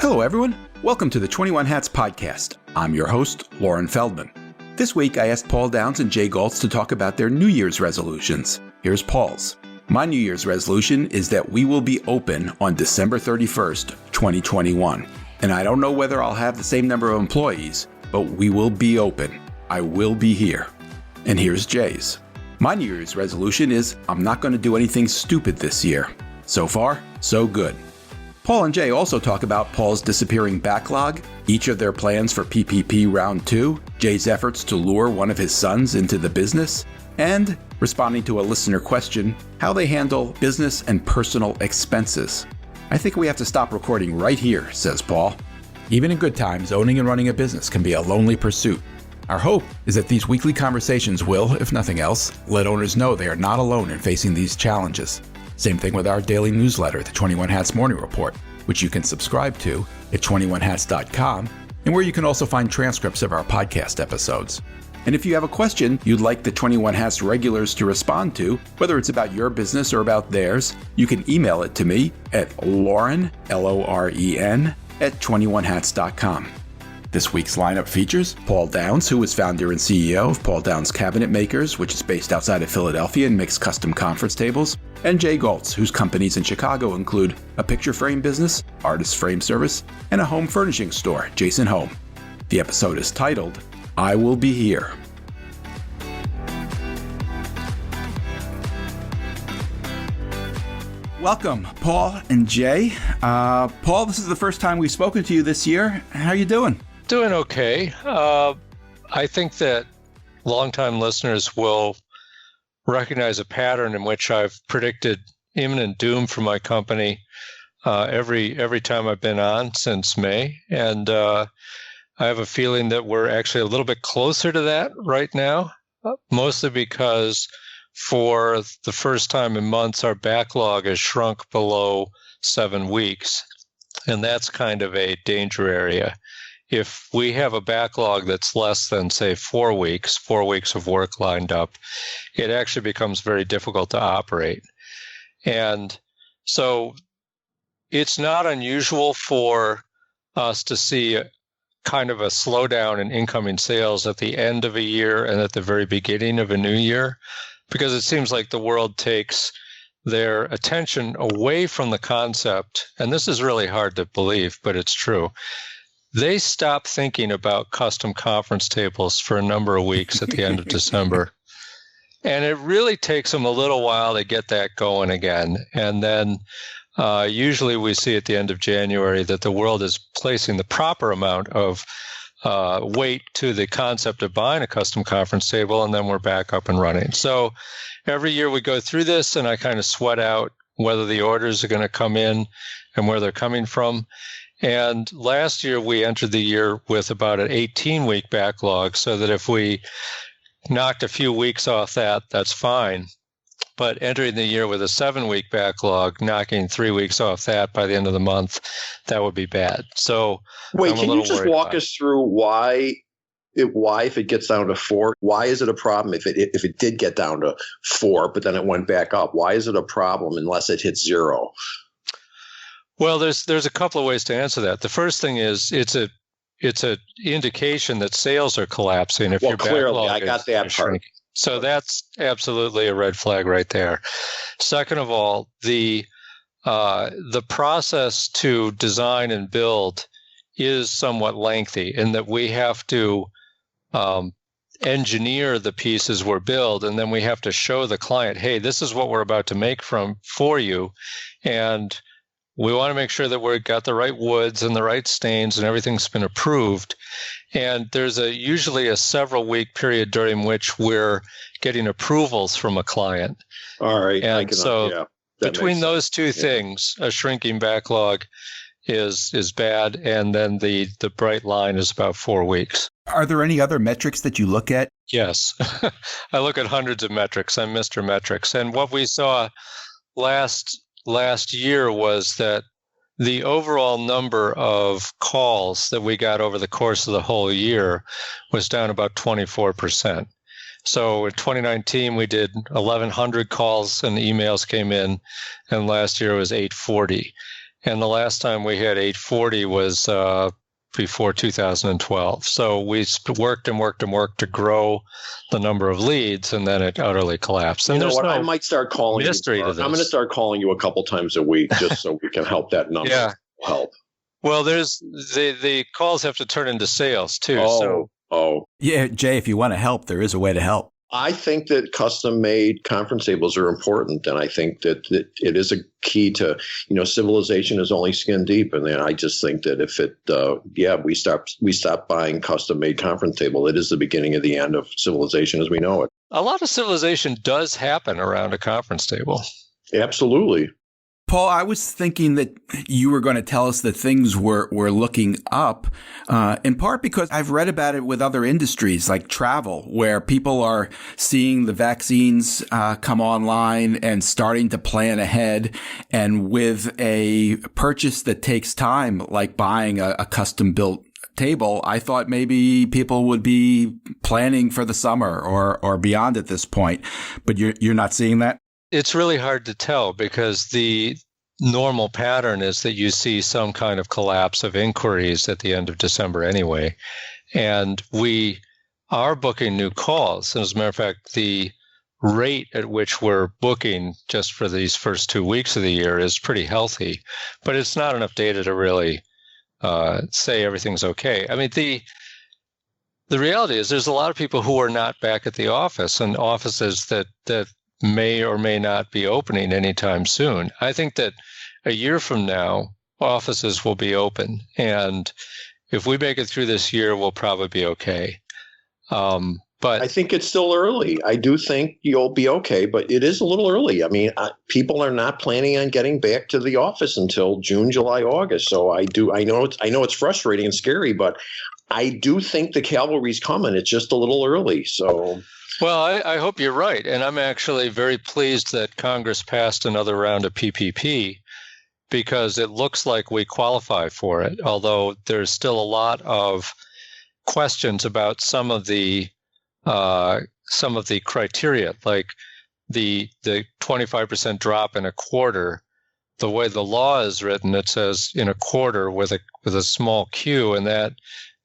Hello, everyone. Welcome to the 21 Hats podcast. I'm your host, Lauren Feldman. This week, I asked Paul Downs and Jay Goltz to talk about their New Year's resolutions. Here's Paul's. My New Year's resolution is that we will be open on December 31st, 2021. And I don't know whether I'll have the same number of employees, but we will be open. I will be here. And here's Jay's. My New Year's resolution is I'm not going to do anything stupid this year. So far, so good. Paul and Jay also talk about Paul's disappearing backlog, each of their plans for PPP Round II, Jay's efforts to lure one of his sons into the business, and, responding to a listener question, how they handle business and personal expenses. I think we have to stop recording right here, says Paul. Even in good times, owning and running a business can be a lonely pursuit. Our hope is that these weekly conversations will, if nothing else, let owners know they are not alone in facing these challenges. Same thing with our daily newsletter, the 21 Hats Morning Report, which you can subscribe to at 21hats.com, and where you can also find transcripts of our podcast episodes. And if you have a question you'd like the 21 Hats regulars to respond to, whether it's about your business or about theirs, you can email it to me at Lauren, Loren, at 21hats.com. This week's lineup features Paul Downs, who is founder and CEO of Paul Downs Cabinet Makers, which is based outside of Philadelphia and makes custom conference tables, and Jay Goltz, whose companies in Chicago include a picture frame business, artist frame service, and a home furnishing store, Jason Home. The episode is titled, I Will Be Here. Welcome, Paul and Jay. Paul, this is the first time we've spoken to you this year. How are you doing? Doing okay. I think that longtime listeners will recognize a pattern in which I've predicted imminent doom for my company every time I've been on since May. And I have a feeling that we're actually a little bit closer to that right now, mostly because for the first time in months, our backlog has shrunk below 7 weeks. And that's kind of a danger area. If we have a backlog that's less than, say, 4 weeks of work lined up, it actually becomes very difficult to operate. And so it's not unusual for us to see kind of a slowdown in incoming sales at the end of a year and at the very beginning of a new year, because it seems like the world takes their attention away from the concept. And this is really hard to believe, but it's true. They stop thinking about custom conference tables for a number of weeks at the end of December. And it really takes them a little while to get that going again. And then usually we see at the end of January that the world is placing the proper amount of weight to the concept of buying a custom conference table, and then we're back up and running. So every year we go through this, and I kind of sweat out whether the orders are going to come in and where they're coming from. And last year, we entered the year with about an 18-week backlog, so that if we knocked a few weeks off that, that's fine. But entering the year with a 7-week backlog, knocking 3 weeks off that by the end of the month, that would be bad. So wait, can you just walk us through why, if it gets down to 4, why is it a problem if it did get down to 4, but then it went back up? Why is it a problem unless it hits 0? Well, there's a couple of ways to answer that. The first thing is it's a indication that sales are collapsing. If your clearly, backlog I got that part. Shrinking. So that's absolutely a red flag right there. Second of all, the process to design and build is somewhat lengthy in that we have to engineer the pieces we're build, and then we have to show the client, hey, this is what we're about to make for you, and we want to make sure that we've got the right woods and the right stains and everything's been approved. And there's usually a several-week period during which we're getting approvals from a client. All right. And between those two things, a shrinking backlog is bad, and then the bright line is about 4 weeks. Are there any other metrics that you look at? Yes. I look at hundreds of metrics. I'm Mr. Metrics. And what we saw last year was that the overall number of calls that we got over the course of the whole year was down about 24%. So in 2019, we did 1,100 calls and emails came in, and last year it was 840. And the last time we had 840 was before 2012. So we worked to grow the number of leads, and then it utterly collapsed. And you know there's what? no I might start calling mystery you. to this. I'm going to start calling you a couple times a week just so we can help that number help. Well, there's the calls have to turn into sales too. Yeah, Jay, if you want to help, there is a way to help. I think that custom-made conference tables are important, and I think that it is a key to, civilization is only skin deep, and then I just think that if we stop buying custom-made conference table, it is the beginning of the end of civilization as we know it. A lot of civilization does happen around a conference table. Absolutely. Paul, I was thinking that you were going to tell us that things were looking up, in part because I've read about it with other industries like travel, where people are seeing the vaccines come online and starting to plan ahead. And with a purchase that takes time, like buying a custom-built table, I thought maybe people would be planning for the summer or beyond at this point. But you're not seeing that? It's really hard to tell because the normal pattern is that you see some kind of collapse of inquiries at the end of December anyway. And we are booking new calls. And as a matter of fact, the rate at which we're booking just for these first 2 weeks of the year is pretty healthy. But it's not enough data to really say everything's okay. I mean, the reality is there's a lot of people who are not back at the office, and offices that may or may not be opening anytime soon. I think that a year from now, offices will be open. And if we make it through this year, we'll probably be okay. But I think it's still early. I do think you'll be okay, but it is a little early. I mean, people are not planning on getting back to the office until June, July, August. So I know it's frustrating and scary, but I do think the cavalry's coming. It's just a little early. So. Well, I hope you're right. And I'm actually very pleased that Congress passed another round of PPP because it looks like we qualify for it, although there's still a lot of questions about some of the criteria, like the 25% drop in a quarter. The way the law is written, it says in a quarter with a small q, and that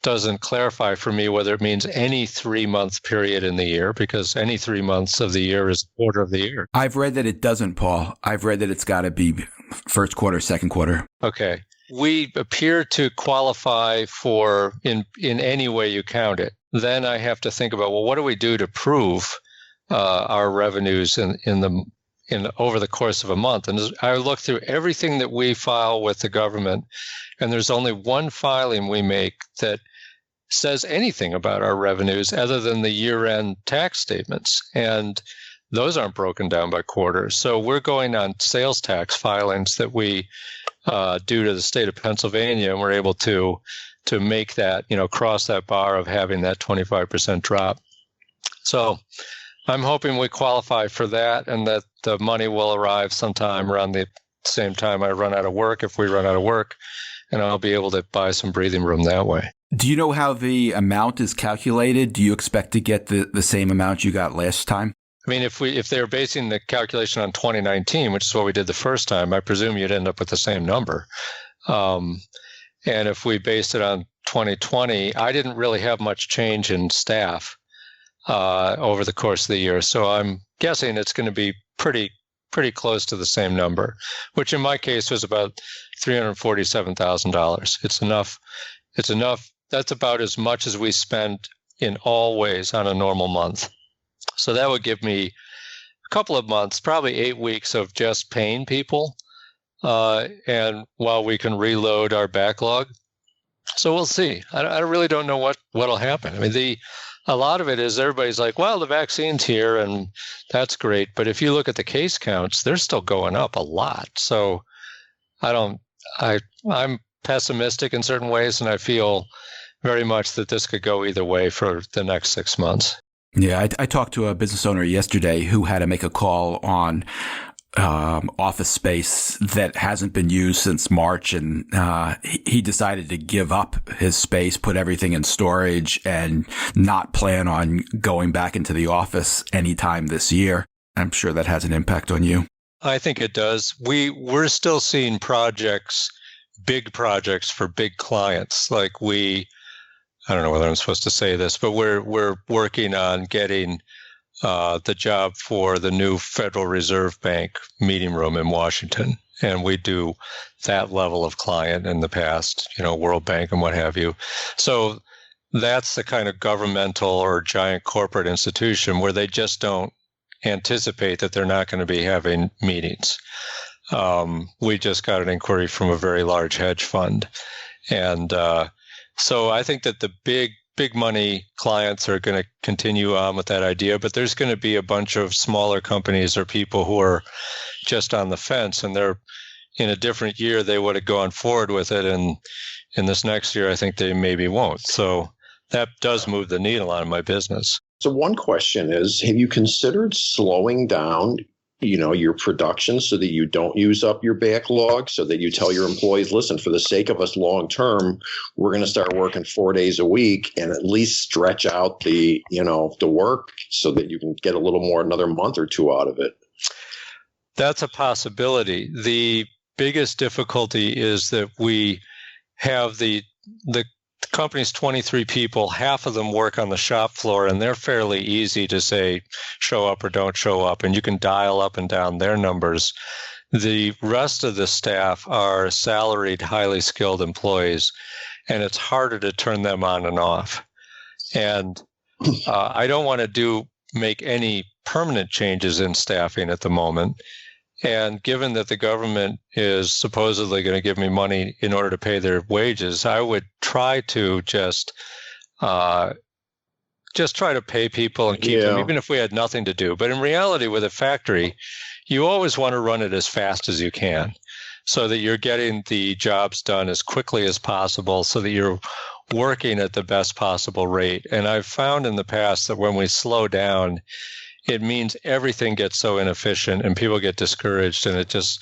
doesn't clarify for me whether it means any 3-month period in the year, because any 3 months of the year is a quarter of the year. I've read that it doesn't, Paul. I've read that it's got to be first quarter, second quarter. Okay. We appear to qualify for in any way you count it. Then I have to think about, well, what do we do to prove our revenues in over the course of a month? And I look through everything that we file with the government, and there's only one filing we make that says anything about our revenues other than the year-end tax statements. And those aren't broken down by quarter. So we're going on sales tax filings that we do to the state of Pennsylvania, and we're able to make that, cross that bar of having that 25% drop. So I'm hoping we qualify for that, and that the money will arrive sometime around the same time I run out of work, if we run out of work, and I'll be able to buy some breathing room that way. Do you know how the amount is calculated? Do you expect to get the same amount you got last time? I mean, if they're basing the calculation on 2019, which is what we did the first time, I presume you'd end up with the same number. And if we based it on 2020, I didn't really have much change in staff over the course of the year. So I'm guessing it's going to be pretty close to the same number, which in my case was about $347,000. It's enough. That's about as much as we spend in all ways on a normal month. So that would give me a couple of months, probably 8 weeks of just paying people, and while we can reload our backlog. So we'll see. I really don't know what'll happen. I mean, a lot of it is everybody's like, well, the vaccine's here, and that's great. But if you look at the case counts, they're still going up a lot. So I'm pessimistic in certain ways, and I feel very much that this could go either way for the next 6 months. Yeah, I talked to a business owner yesterday who had to make a call on office space that hasn't been used since March, and he decided to give up his space, put everything in storage, and not plan on going back into the office anytime this year. I'm sure that has an impact on you. I think it does. We're still seeing projects, big projects for big clients. Like I don't know whether I'm supposed to say this, but we're working on getting the job for the new Federal Reserve Bank meeting room in Washington. And we do that level of client in the past, World Bank and what have you. So that's the kind of governmental or giant corporate institution where they just don't anticipate that they're not going to be having meetings. We just got an inquiry from a very large hedge fund. And so I think that the big money clients are going to continue on with that idea, but there's going to be a bunch of smaller companies or people who are just on the fence, and they're in a different year, they would have gone forward with it. And in this next year, I think they maybe won't. So that does move the needle on my business. So one question is, have you considered slowing down, your production so that you don't use up your backlog, so that you tell your employees, listen, for the sake of us long term, we're going to start working 4 days a week and at least stretch out the work so that you can get a little more, another month or two out of it? That's a possibility. The biggest difficulty is that we have the company's 23 people, half of them work on the shop floor, and they're fairly easy to say, show up or don't show up, and you can dial up and down their numbers. The rest of the staff are salaried, highly skilled employees, and it's harder to turn them on and off. And I don't want to make any permanent changes in staffing at the moment. And given that the government is supposedly going to give me money in order to pay their wages, I would try to just try to pay people and keep them, even if we had nothing to do. But in reality, with a factory, you always want to run it as fast as you can so that you're getting the jobs done as quickly as possible so that you're working at the best possible rate. And I've found in the past that when we slow down, it means everything gets so inefficient and people get discouraged, and it's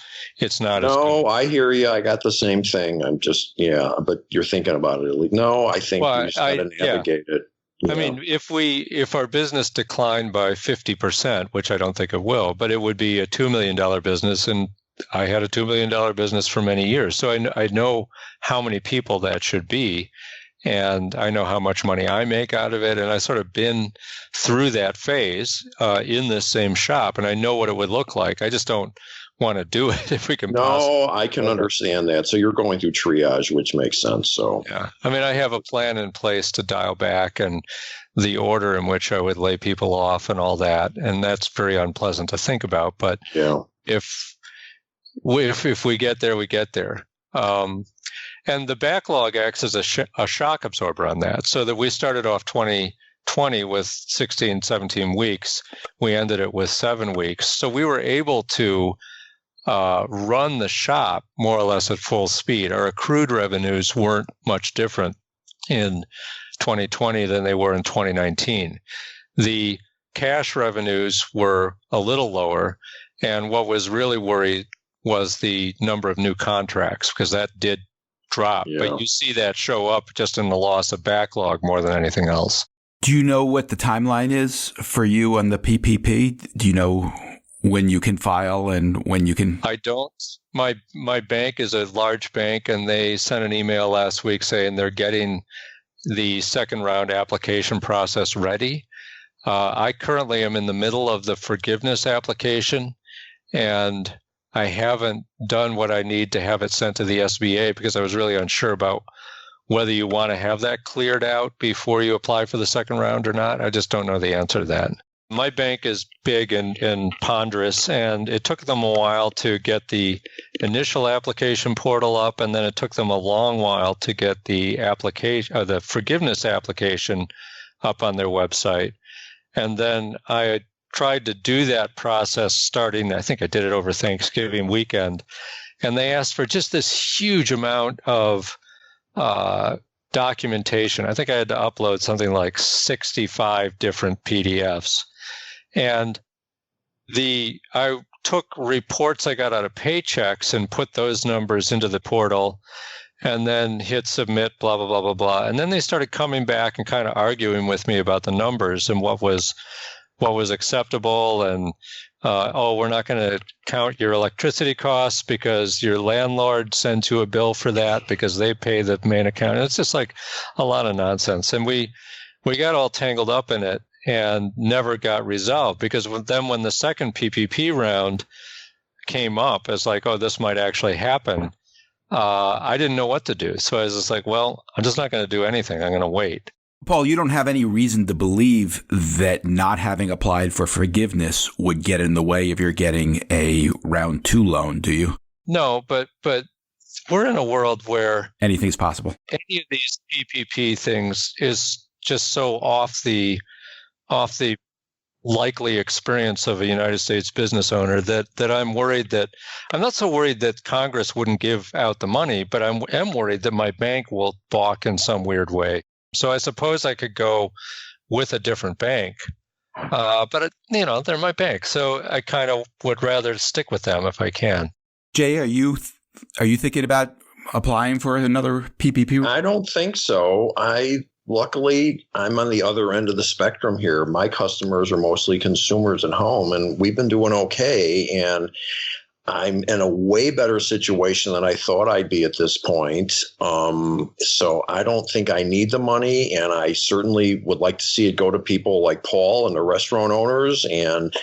not as good. No, I hear you. I got the same thing. I'm just, but you're thinking about it. No, I think we just got to navigate it. I mean, if our business declined by 50%, which I don't think it will, but it would be a $2 million business, and I had a $2 million business for many years. So I know how many people that should be. And I know how much money I make out of it. And I sort of been through that phase in this same shop. And I know what it would look like. I just don't want to do it if we can. No, I can understand that. So you're going through triage, which makes sense. So yeah, I mean, I have a plan in place to dial back and the order in which I would lay people off and all that. And that's very unpleasant to think about. But if we get there, we get there. And the backlog acts as a shock absorber on that, so that we started off 2020 with 16, 17 weeks. We ended it with 7 weeks. So we were able to run the shop more or less at full speed. Our accrued revenues weren't much different in 2020 than they were in 2019. The cash revenues were a little lower, and what was really worried was the number of new contracts, because that did drop. But you see that show up just in the loss of backlog more than anything else. Do you know what the timeline is for you on the PPP? Do you know when you can file and when you can? I don't. My bank is a large bank, and they sent an email last week saying they're getting the second round application process ready. I currently am in the middle of the forgiveness application, and I haven't done what I need to have it sent to the SBA because I was really unsure about whether you want to have that cleared out before you apply for the second round or not. I just don't know the answer to that. My bank is big and ponderous, and it took them a while to get the initial application portal up, and then it took them a long while to get the the forgiveness application up on their website. And then I tried to do that process starting, I think I did it over Thanksgiving weekend, and they asked for just this huge amount of documentation. I think I had to upload something like 65 different PDFs. And I took reports I got out of paychecks and put those numbers into the portal and then hit submit, blah, blah, blah, blah, blah. And then they started coming back and kind of arguing with me about the numbers and what was acceptable and we're not going to count your electricity costs because your landlord sends you a bill for that because they pay the main account. It's just like a lot of nonsense. And we got all tangled up in it and never got resolved, because then when the second PPP round came up as like, oh, this might actually happen, I didn't know what to do. So I was just like, well, I'm just not going to do anything. I'm going to wait. Paul, you don't have any reason to believe that not having applied for forgiveness would get in the way of your getting a round 2 loan, do you? No, but we're in a world where anything's possible. Any of these PPP things is just so off the likely experience of a United States business owner that I'm worried that I'm not so worried that Congress wouldn't give out the money, but I am worried that my bank will balk in some weird way. So I suppose I could go with a different bank, but they're my bank, so I kind of would rather stick with them if I can. Jay, are you thinking about applying for another PPP? I don't think so. Luckily, I'm on the other end of the spectrum here. My customers are mostly consumers at home, and we've been doing okay. And I'm in a way better situation than I thought I'd be at this point. So I don't think I need the money, and I certainly would like to see it go to people like Paul and the restaurant owners. And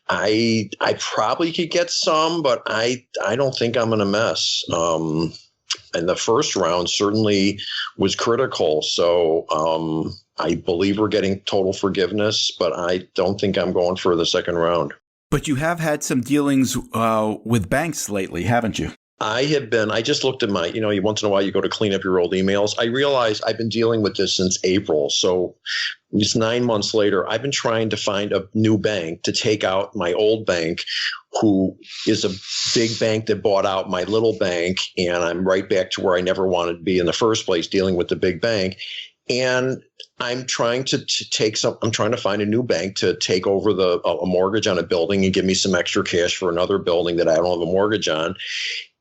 I probably could get some, but I don't think I'm in a mess. And the first round certainly was critical. So I believe we're getting total forgiveness, but I don't think I'm going for the second round. But you have had some dealings with banks lately, haven't you? I just looked at my, once in a while you go to clean up your old emails. I realized I've been dealing with this since April. So just 9 months later, I've been trying to find a new bank to take out my old bank, who is a big bank that bought out my little bank. And I'm right back to where I never wanted to be in the first place, dealing with the big bank. And I'm trying to I'm trying to find a new bank to take over a mortgage on a building and give me some extra cash for another building that I don't have a mortgage on.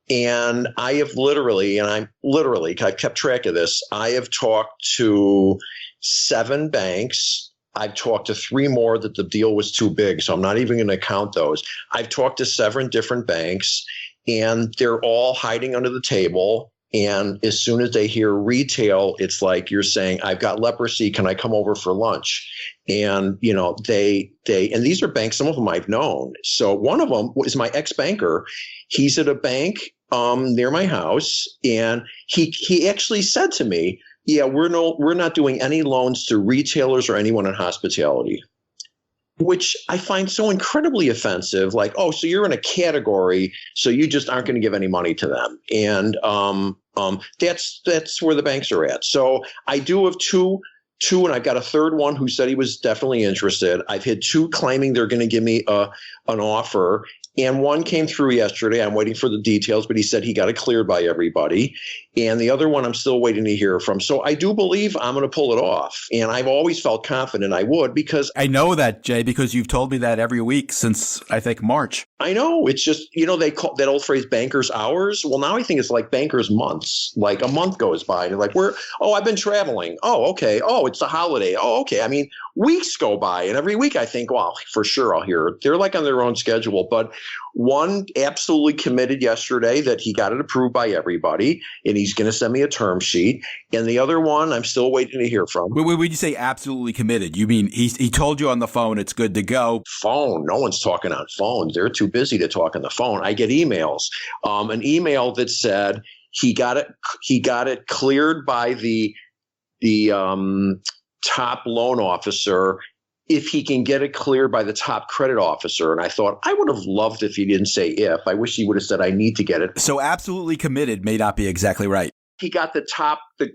And I've kept track of this. I have talked to 7 banks. I've talked to 3 more that the deal was too big, so I'm not even going to count those. I've talked to 7 different banks, and they're all hiding under the table. And as soon as they hear retail, it's like you're saying, I've got leprosy. Can I come over for lunch? And, and these are banks, some of them I've known. So one of them is my ex-banker. He's at a bank near my house. And he actually said to me, yeah, we're not doing any loans to retailers or anyone in hospitality, which I find so incredibly offensive. Like, oh, so you're in a category, so you just aren't going to give any money to them. And that's where the banks are at. So I do have two, and I've got a third one who said he was definitely interested. I've had 2 claiming they're going to give me an offer. And one came through yesterday. I'm waiting for the details, but he said he got it cleared by everybody. And the other one I'm still waiting to hear from. So I do believe I'm going to pull it off. And I've always felt confident I would, because I know that, Jay, because you've told me that every week since, I think, March. I know. It's just, they call that old phrase bankers hours. Well, now I think it's like bankers months. Like a month goes by and like, I've been traveling. Oh, okay. Oh, it's a holiday. Oh, okay. I mean, weeks go by, and every week I think, well, for sure I'll hear it. They're like on their own schedule. But one absolutely committed yesterday that he got it approved by everybody, and he's going to send me a term sheet. And the other one I'm still waiting to hear from. When you say absolutely committed, you mean he told you on the phone it's good to go? Phone. No one's talking on phones. They're too busy to talk on the phone. I get emails. An email that said he got it cleared by the top loan officer if he can get it cleared by the top credit officer. And I thought, I would have loved if he didn't say if. I wish he would have said, I need to get it. So absolutely committed may not be exactly right. He got the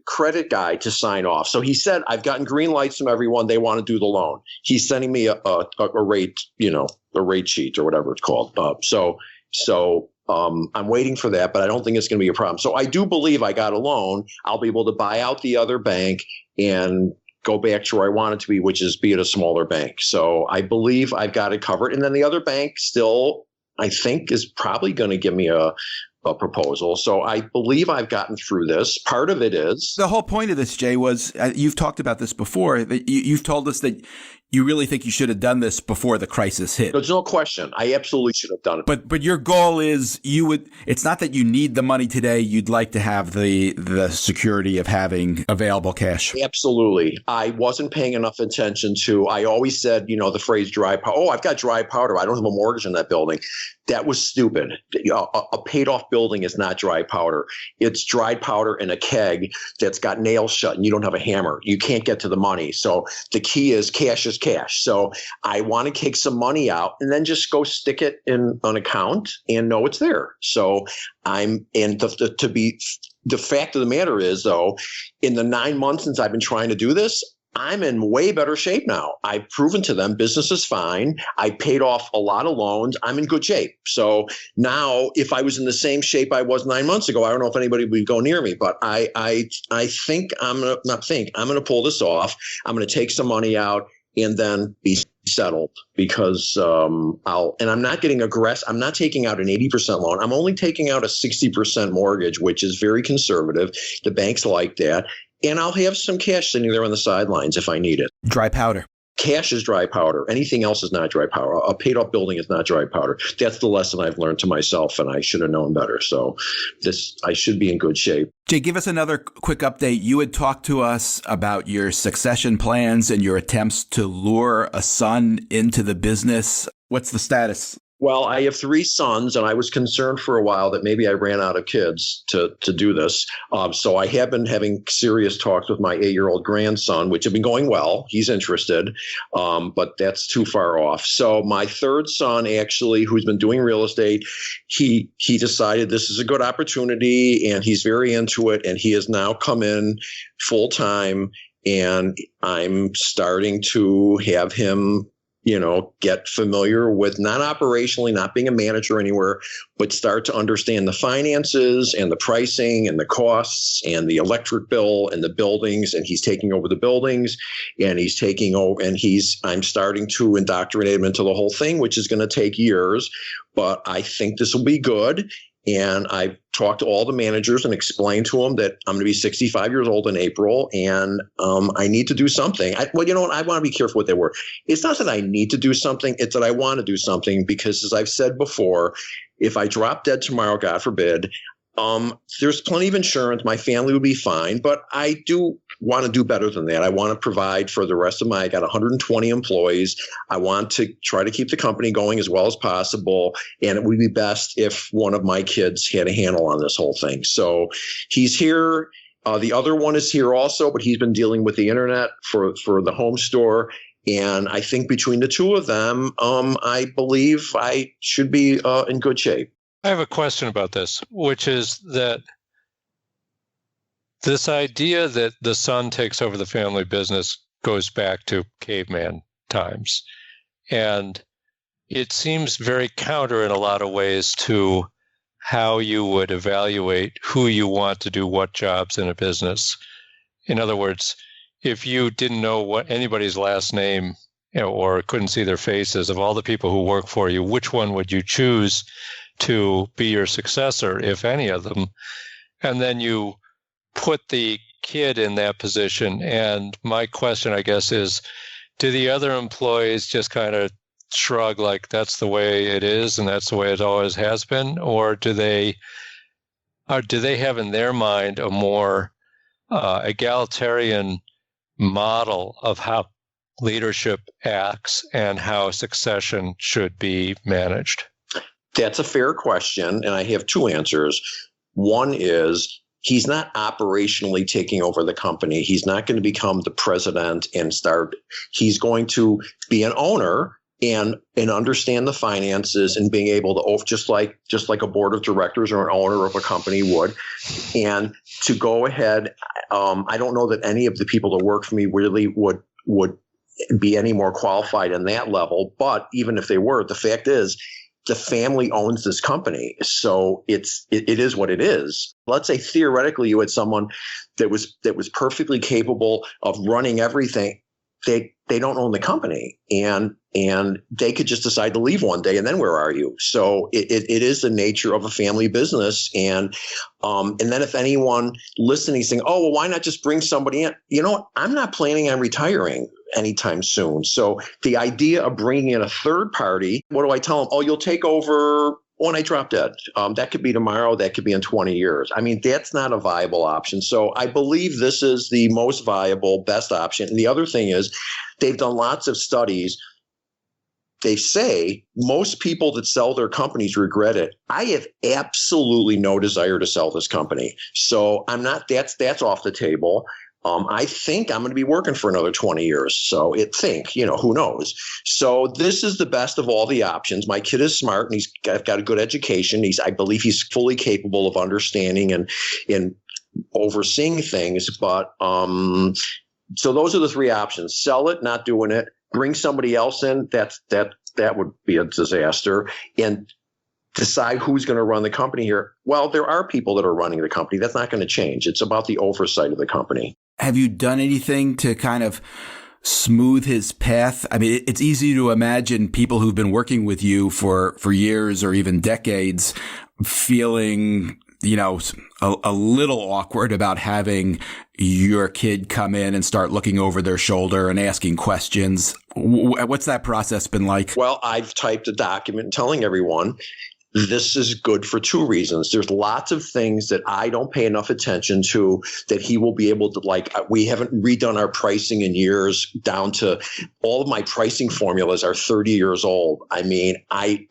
credit guy to sign off. So he said, I've gotten green lights from everyone. They want to do the loan. He's sending me a rate, a rate sheet or whatever it's called. So I'm waiting for that, but I don't think it's going to be a problem. So I do believe I got a loan. I'll be able to buy out the other bank and go back to where I want it to be, which is be at a smaller bank. So I believe I've got it covered. And then the other bank still, I think, is probably going to give me a proposal. So I believe I've gotten through this. Part of it is the whole point of this, Jay, was you've talked about this before. That you've told us that you really think you should have done this before the crisis hit. There's no question. I absolutely should have done it. But your goal is it's not that you need the money today. You'd like to have the security of having available cash. Absolutely. I wasn't paying enough attention to, I always said, the phrase dry powder. Oh, I've got dry powder. I don't have a mortgage in that building. That was stupid. A paid off building is not dry powder. It's dried powder in a keg that's got nails shut and you don't have a hammer. You can't get to the money. So the key is cash is cash. So I want to kick some money out and then just go stick it in an account and know it's there. So the fact of the matter is, though, in the 9 months since I've been trying to do this, I'm in way better shape now. I've proven to them business is fine. I paid off a lot of loans. I'm in good shape. So now if I was in the same shape I was 9 months ago, I don't know if anybody would go near me, but I think I'm going to pull this off. I'm going to take some money out and then be settled because I'm not getting aggressive. I'm not taking out an 80% loan. I'm only taking out a 60% mortgage, which is very conservative. The banks like that. And I'll have some cash sitting there on the sidelines if I need it. Dry powder. Cash is dry powder. Anything else is not dry powder. A paid off building is not dry powder. That's the lesson I've learned to myself, and I should have known better. So I should be in good shape. Jay, give us another quick update. You had talked to us about your succession plans and your attempts to lure a son into the business. What's the status? Well, I have 3 sons, and I was concerned for a while that maybe I ran out of kids to do this. So I have been having serious talks with my 8-year-old grandson, which have been going well. He's interested, but that's too far off. So my 3rd son, actually, who's been doing real estate, he decided this is a good opportunity, and he's very into it, and he has now come in full time, and I'm starting to have him get familiar with not operationally, not being a manager anywhere, but start to understand the finances and the pricing and the costs and the electric bill and the buildings. And he's taking over the buildings and he's taking over and I'm starting to indoctrinate him into the whole thing, which is going to take years, but I think this will be good. And I've talked to all the managers and explained to them that I'm going to be 65 years old in April and I need to do something. I want to be careful with that word. It's not that I need to do something. It's that I want to do something because, as I've said before, if I drop dead tomorrow, God forbid, there's plenty of insurance. My family would be fine, but I do want to do better than that. I want to provide for the rest of I got 120 employees. I want to try to keep the company going as well as possible. And it would be best if one of my kids had a handle on this whole thing. So he's here. The other one is here also, but he's been dealing with the internet for the home store. And I think between the two of them, I believe I should be in good shape. I have a question about this, which is that this idea that the son takes over the family business goes back to caveman times. And it seems very counter in a lot of ways to how you would evaluate who you want to do what jobs in a business. In other words, if you didn't know what anybody's last name or couldn't see their faces of all the people who work for you, which one would you choose to be your successor, if any of them? And then you put the kid in that position. And my question, I guess, is, do the other employees just kind of shrug like that's the way it is and that's the way it always has been? Or do they have in their mind a more egalitarian model of how leadership acts and how succession should be managed? That's a fair question, and I have 2 answers. One is he's not operationally taking over the company. He's not going to become the president and start. He's going to be an owner and understand the finances and being able to, just like a board of directors or an owner of a company would, and to go ahead. I don't know that any of the people that work for me really would be any more qualified in that level, but even if they were, the fact is, the family owns this company. So it is what it is. Let's say theoretically you had someone that was perfectly capable of running everything. They don't own the company and they could just decide to leave one day and then where are you? So it is the nature of a family business. And then if anyone listening is saying, oh, well, why not just bring somebody in? You know what? I'm not planning on retiring. anytime soon. So the idea of bringing in a third party, what do I tell them? Oh, you'll take over when I drop dead. That could be tomorrow. That could be in 20 years. I mean, that's not a viable option. So I believe this is the most viable, best option. And the other thing is they've done lots of studies. They say most people that sell their companies regret it. I have absolutely no desire to sell this company. So I'm not, that's off the table. I think I'm going to be working for another 20 years. So who knows? So this is the best of all the options. My kid is smart and he's got a good education. I believe he's fully capable of understanding and overseeing things. But so those are the three options: sell it, not doing it; bring somebody else in. That would be a disaster. And decide who's going to run the company here. Well, there are people that are running the company. That's not going to change. It's about the oversight of the company. Have you done anything to kind of smooth his path? I mean, it's easy to imagine people who've been working with you for years or even decades feeling, a little awkward about having your kid come in and start looking over their shoulder and asking questions. What's that process been like? Well, I've typed a document telling everyone this is good for two reasons. There's lots of things that I don't pay enough attention to that he will be able to, we haven't redone our pricing in years, down to all of my pricing formulas are 30 years old. I mean, I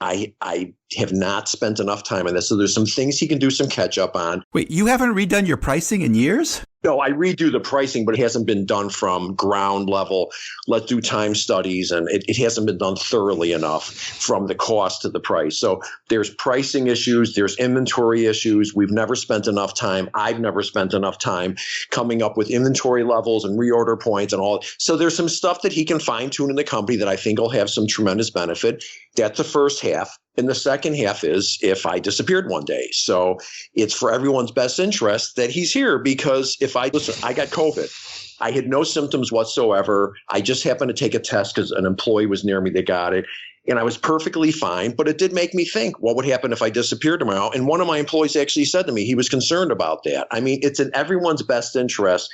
have not spent enough time on this. So there's some things he can do some catch up on. Wait, you haven't redone your pricing in years? No, I redo the pricing, but it hasn't been done from ground level. Let's do time studies, and it hasn't been done thoroughly enough from the cost to the price. So there's pricing issues, there's inventory issues. We've never spent enough time. I've never spent enough time coming up with inventory levels and reorder points and all. So there's some stuff that he can fine tune in the company that I think will have some tremendous benefit. That's the first half. And the second half is if I disappeared one day. So it's for everyone's best interest that he's here, because I got COVID. I had no symptoms whatsoever. I just happened to take a test because an employee was near me that got it. And I was perfectly fine. But it did make me think, what would happen if I disappeared tomorrow? And one of my employees actually said to me, he was concerned about that. I mean, it's in everyone's best interest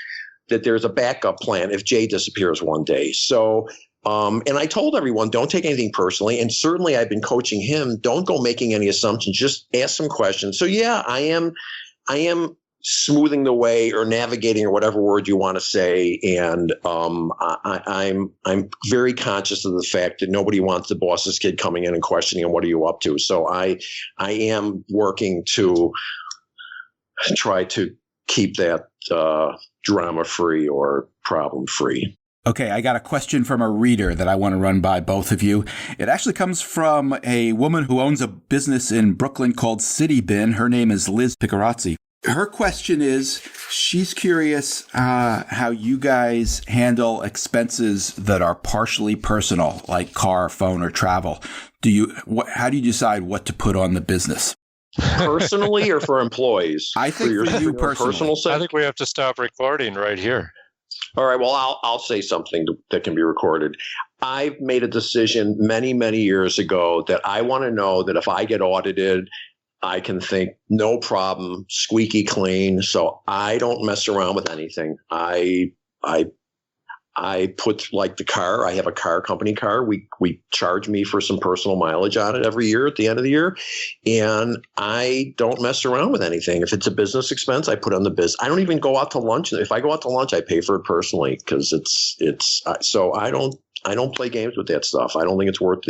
that there's a backup plan if Jay disappears one day. So and I told everyone, don't take anything personally. And certainly I've been coaching him. Don't go making any assumptions. Just ask some questions. So yeah, I am smoothing the way, or navigating, or whatever word you want to say. And I'm very conscious of the fact that nobody wants the boss's kid coming in and questioning him, what are you up to? So I am working to try to keep that drama free or problem free. Okay, I got a question from a reader that I want to run by both of you. It actually comes from a woman who owns a business in Brooklyn called City Bin. Her name is Liz Picarazzi. Her question is, she's curious how you guys handle expenses that are partially personal, like car, phone, or travel. How do you decide what to put on the business? Personally or for employees? I think for you personally. I think we have to stop recording right here. All right. Well, I'll say something that can be recorded. I've made a decision many, many years ago that I want to know that if I get audited, I can think, no problem, squeaky clean. So I don't mess around with anything. I put, like, the car. I have a company car. We charge me for some personal mileage on it every year at the end of the year. And I don't mess around with anything. If it's a business expense, I put on the business. I don't even go out to lunch. If I go out to lunch, I pay for it personally, because so I don't play games with that stuff. I don't think it's worth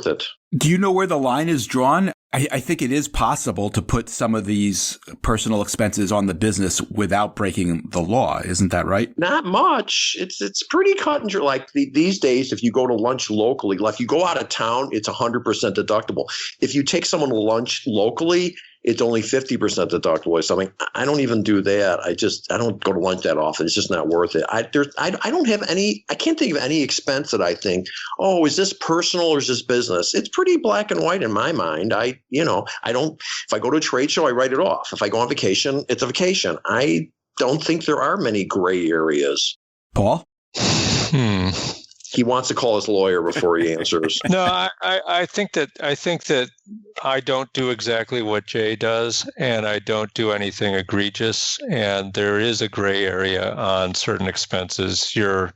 it. Do you know where the line is drawn? I think it is possible to put some of these personal expenses on the business without breaking the law. Isn't that right? Not much. It's pretty cut and dry. Like these days, if you go to lunch locally, like you go out of town, it's 100% deductible. If you take someone to lunch locally, it's only 50% deductible or something. I don't even do that. I don't go to lunch that often. It's just not worth it. I don't have any. I can't think of any expense that I think, oh, is this personal or is this business? It's pretty black and white in my mind. I don't. If I go to a trade show, I write it off. If I go on vacation, it's a vacation. I don't think there are many gray areas. Paul? He wants to call his lawyer before he answers. No, I think that I don't do exactly what Jay does, and I don't do anything egregious. And there is a gray area on certain expenses. You're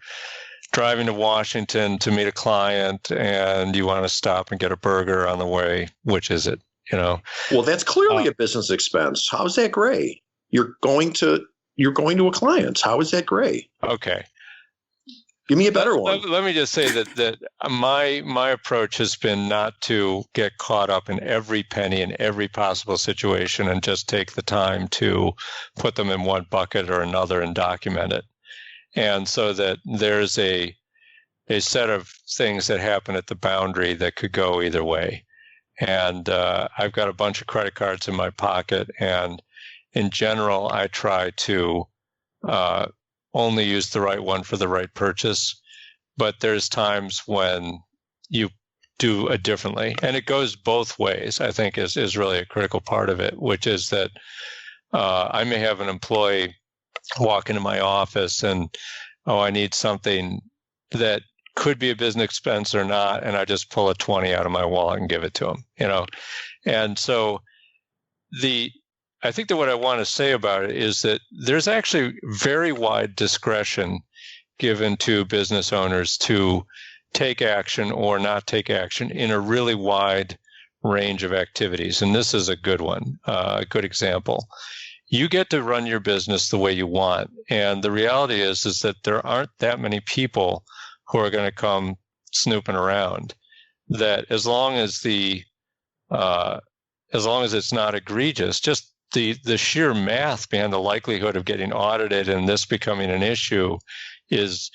driving to Washington to meet a client, and you want to stop and get a burger on the way. Which is it? Well, that's clearly a business expense. How is that gray? You're going to a client. How is that gray? Okay. Give me a better one. Let me just say that my approach has been not to get caught up in every penny in every possible situation and just take the time to put them in one bucket or another and document it. And so that there's a set of things that happen at the boundary that could go either way. And I've got a bunch of credit cards in my pocket, and in general, I try to only use the right one for the right purchase. But there's times when you do it differently. And it goes both ways, I think, is really a critical part of it, which is that I may have an employee walk into my office and, I need something that could be a business expense or not, and I just pull a 20 out of my wallet and give it to him, And so I think that what I want to say about it is that there's actually very wide discretion given to business owners to take action or not take action in a really wide range of activities. And this is a good one, a good example. You get to run your business the way you want. And the reality is that there aren't that many people who are going to come snooping around. That as long as it's not egregious, just the sheer math behind the likelihood of getting audited and this becoming an issue is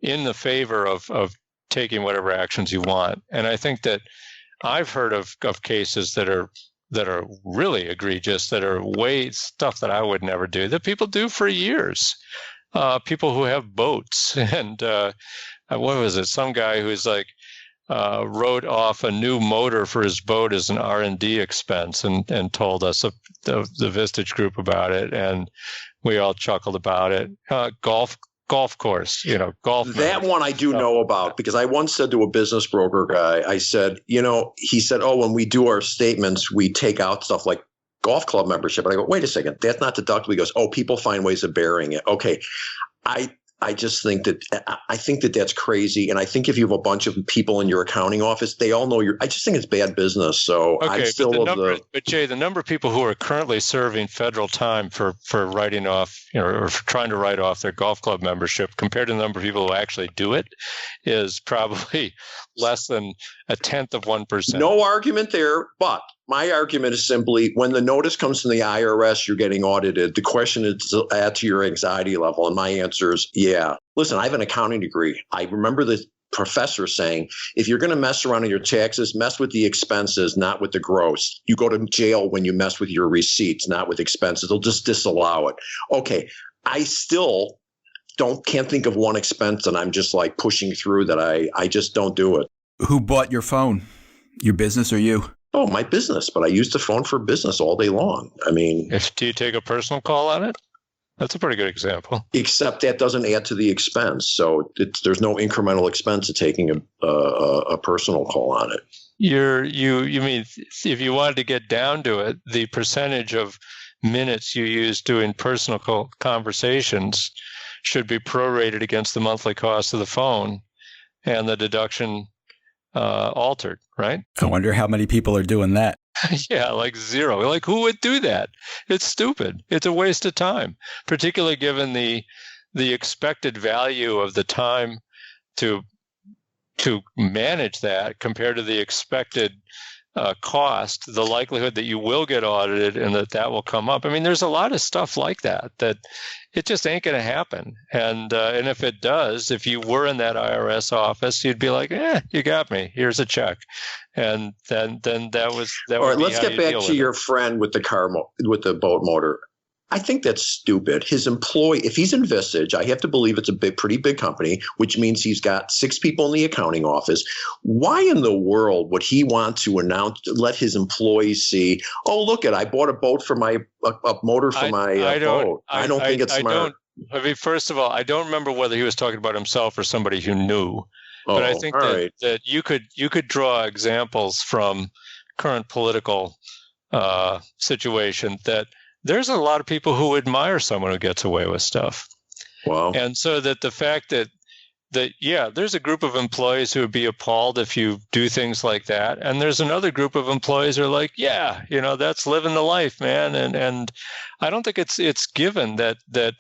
in the favor of taking whatever actions you want. And I think that I've heard of cases that are really egregious, that are stuff that I would never do, that people do for years. People who have boats, and what was it? Some guy who's like wrote off a new motor for his boat as an R&D expense, and told us the Vistage group about it, and we all chuckled about it. Golf course, golf. That one I do know about, because I once said to a business broker guy, I said, he said, when we do our statements, we take out stuff like golf club membership. And I go, wait a second, that's not deductible. He goes, people find ways of burying it. Okay. I just think that that's crazy. And I think if you have a bunch of people in your accounting office, they all know I just think it's bad business. So okay, I'm still but Jay, the number of people who are currently serving federal time for writing off, or for trying to write off their golf club membership compared to the number of people who actually do it is probably less than 0.1%. No argument there, but my argument is simply, when the notice comes from the IRS, you're getting audited. The question is to add to your anxiety level. And my answer is, yeah. Listen, I have an accounting degree. I remember the professor saying, if you're going to mess around on your taxes, mess with the expenses, not with the gross. You go to jail when you mess with your receipts, not with expenses. They'll just disallow it. Okay, I still can't think of one expense, and I'm just like pushing through that. I just don't do it. Who bought your phone? Your business or you? Oh, my business, but I use the phone for business all day long. I mean, do you take a personal call on it? That's a pretty good example. Except that doesn't add to the expense, so there's no incremental expense to taking a personal call on it. You mean if you wanted to get down to it, the percentage of minutes you use doing personal conversations should be prorated against the monthly cost of the phone, and the deduction altered, right? I wonder how many people are doing that. Yeah, like zero. Like, who would do that? It's stupid. It's a waste of time, particularly given the expected value of the time to manage that compared to the expected cost, the likelihood that you will get audited and that will come up. I mean, there's a lot of stuff like that it just ain't going to happen. And if it does, if you were in that IRS office, you'd be like, you got me. Here's a check. And then that would all right, let's get back to your friend with the car, with the boat motor. I think that's stupid. His employee, if he's in Vistage, I have to believe it's a pretty big company, which means he's got 6 people in the accounting office. Why in the world would he want to let his employees see, oh, look I bought a boat for a motor for my boat. I don't think it's smart. I mean, first of all, I don't remember whether he was talking about himself or somebody who knew. But I think that you could draw examples from current political situation that there's a lot of people who admire someone who gets away with stuff. Wow. And so that the fact that there's a group of employees who would be appalled if you do things like that. And there's another group of employees who are like, yeah, that's living the life, man. And I don't think it's given that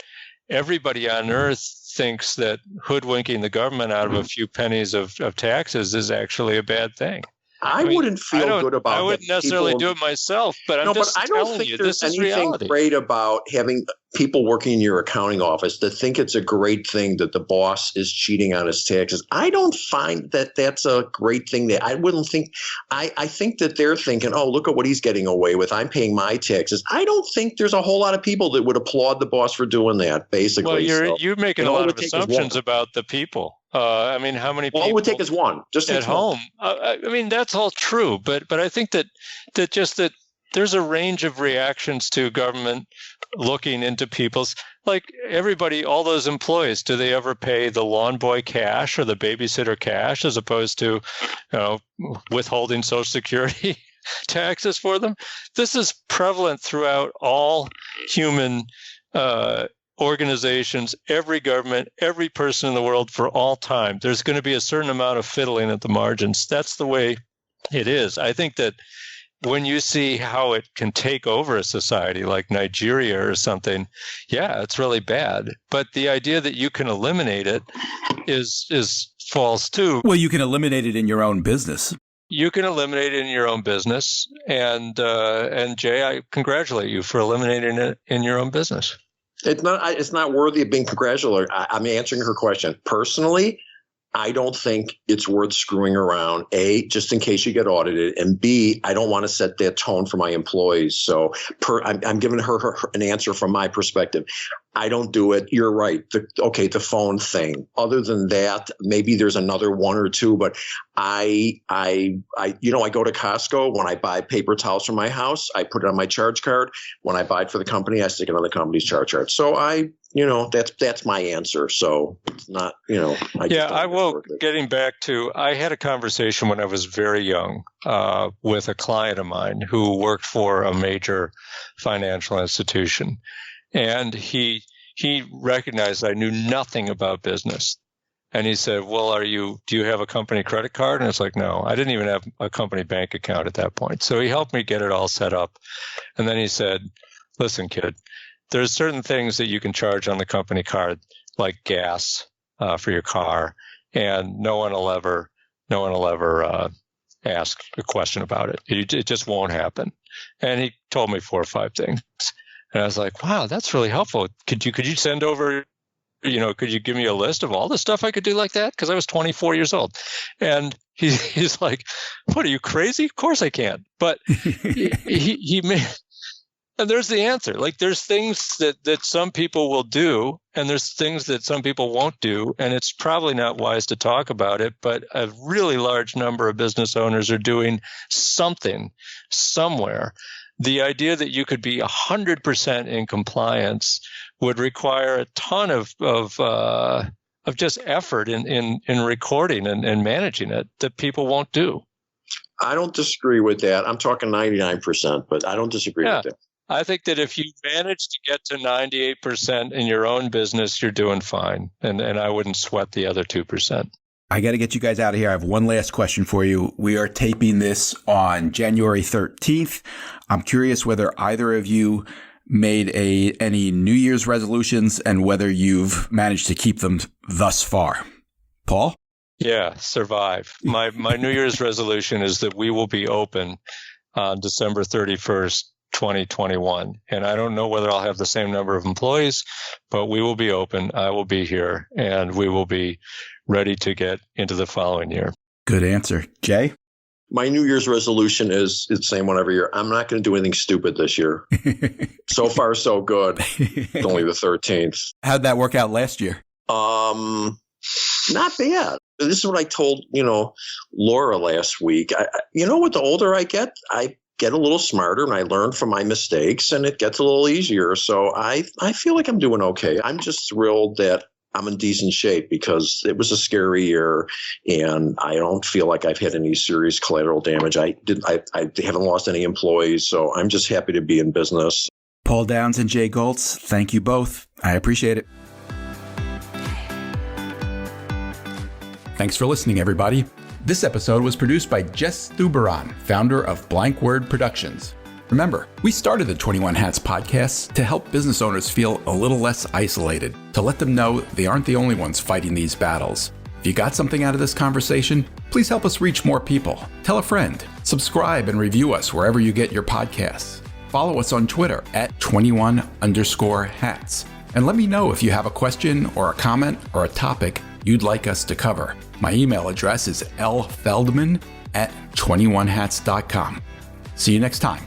everybody on earth thinks that hoodwinking the government out of a few pennies of taxes is actually a bad thing. I wouldn't feel good about it. I wouldn't necessarily do it myself, but I'm just telling you, this is reality. I don't think there's anything great about having people working in your accounting office that think it's a great thing that the boss is cheating on his taxes. I don't find that that's a great thing. That I wouldn't think. I think that they're thinking, oh, look at what he's getting away with. I'm paying my taxes. I don't think there's a whole lot of people that would applaud the boss for doing that, basically. Well, you're making a lot of assumptions about the people. How many people? All it would take is one, just at home. That's all true, but I think that there's a range of reactions to government looking into people's, like everybody, all those employees. Do they ever pay the lawn boy cash or the babysitter cash as opposed to, withholding Social Security taxes for them? This is prevalent throughout all human organizations, every government, every person in the world for all time. There's going to be a certain amount of fiddling at the margins. That's the way it is. I think that when you see how it can take over a society like Nigeria or something, yeah, it's really bad. But the idea that you can eliminate it is false too. Well, you can eliminate it in your own business. You can eliminate it in your own business. And Jay, I congratulate you for eliminating it in your own business. It's not worthy of being congratulated. I'm answering her question. Personally, I don't think it's worth screwing around, A, just in case you get audited, and B, I don't want to set that tone for my employees. So I'm giving her an answer from my perspective. I don't do it. You're right. The phone thing. Other than that, maybe there's another one or two, but I go to Costco. When I buy paper towels for my house, I put it on my charge card. When I buy it for the company, I stick it on the company's charge card. So that's my answer. So it's not, getting back to, I had a conversation when I was very young with a client of mine who worked for a major financial institution. And he recognized I knew nothing about business. And he said, well, do you have a company credit card? And it's like, no, I didn't even have a company bank account at that point. So he helped me get it all set up. And then he said, listen, kid, there's certain things that you can charge on the company card, like gas for your car. And no one will ever ask a question about it. It just won't happen. And he told me 4 or 5 things. And I was like, wow, that's really helpful. Could you send over, could you give me a list of all the stuff I could do like that? Because I was 24 years old. And he's like, what, are you crazy? Of course I can. But he made, and there's the answer. Like there's things that some people will do, and there's things that some people won't do. And it's probably not wise to talk about it, but a really large number of business owners are doing something somewhere. The idea that you could be 100% in compliance would require a ton of just effort in recording and managing it that people won't do. I don't disagree with that. I'm talking 99%, but I don't disagree with that. I think that if you manage to get to 98% in your own business, you're doing fine. And I wouldn't sweat the other 2%. I got to get you guys out of here. I have one last question for you. We are taping this on January 13th. I'm curious whether either of you made any New Year's resolutions and whether you've managed to keep them thus far. Paul? Yeah, survive. My New Year's resolution is that we will be open on December 31st, 2021. And I don't know whether I'll have the same number of employees, but we will be open. I will be here, and we will be ready to get into the following year. Good answer. Jay? My New Year's resolution is the same one every year. I'm not going to do anything stupid this year. So far, so good. It's only the 13th. How'd that work out last year? Not bad. This is what I told, Laura last week. What the older I get a little smarter and I learn from my mistakes and it gets a little easier. So I feel like I'm doing okay. I'm just thrilled that I'm in decent shape because it was a scary year, and I don't feel like I've had any serious collateral damage. I haven't lost any employees, so I'm just happy to be in business. Paul Downs and Jay Goltz, thank you both. I appreciate it. Thanks for listening, everybody. This episode was produced by Jess Thuberon, founder of Blank Word Productions. Remember, we started the 21 Hats podcast to help business owners feel a little less isolated, to let them know they aren't the only ones fighting these battles. If you got something out of this conversation, please help us reach more people. Tell a friend, subscribe and review us wherever you get your podcasts. Follow us on Twitter at 21_hats. And let me know if you have a question or a comment or a topic you'd like us to cover. My email address is lfeldman@21hats.com. See you next time.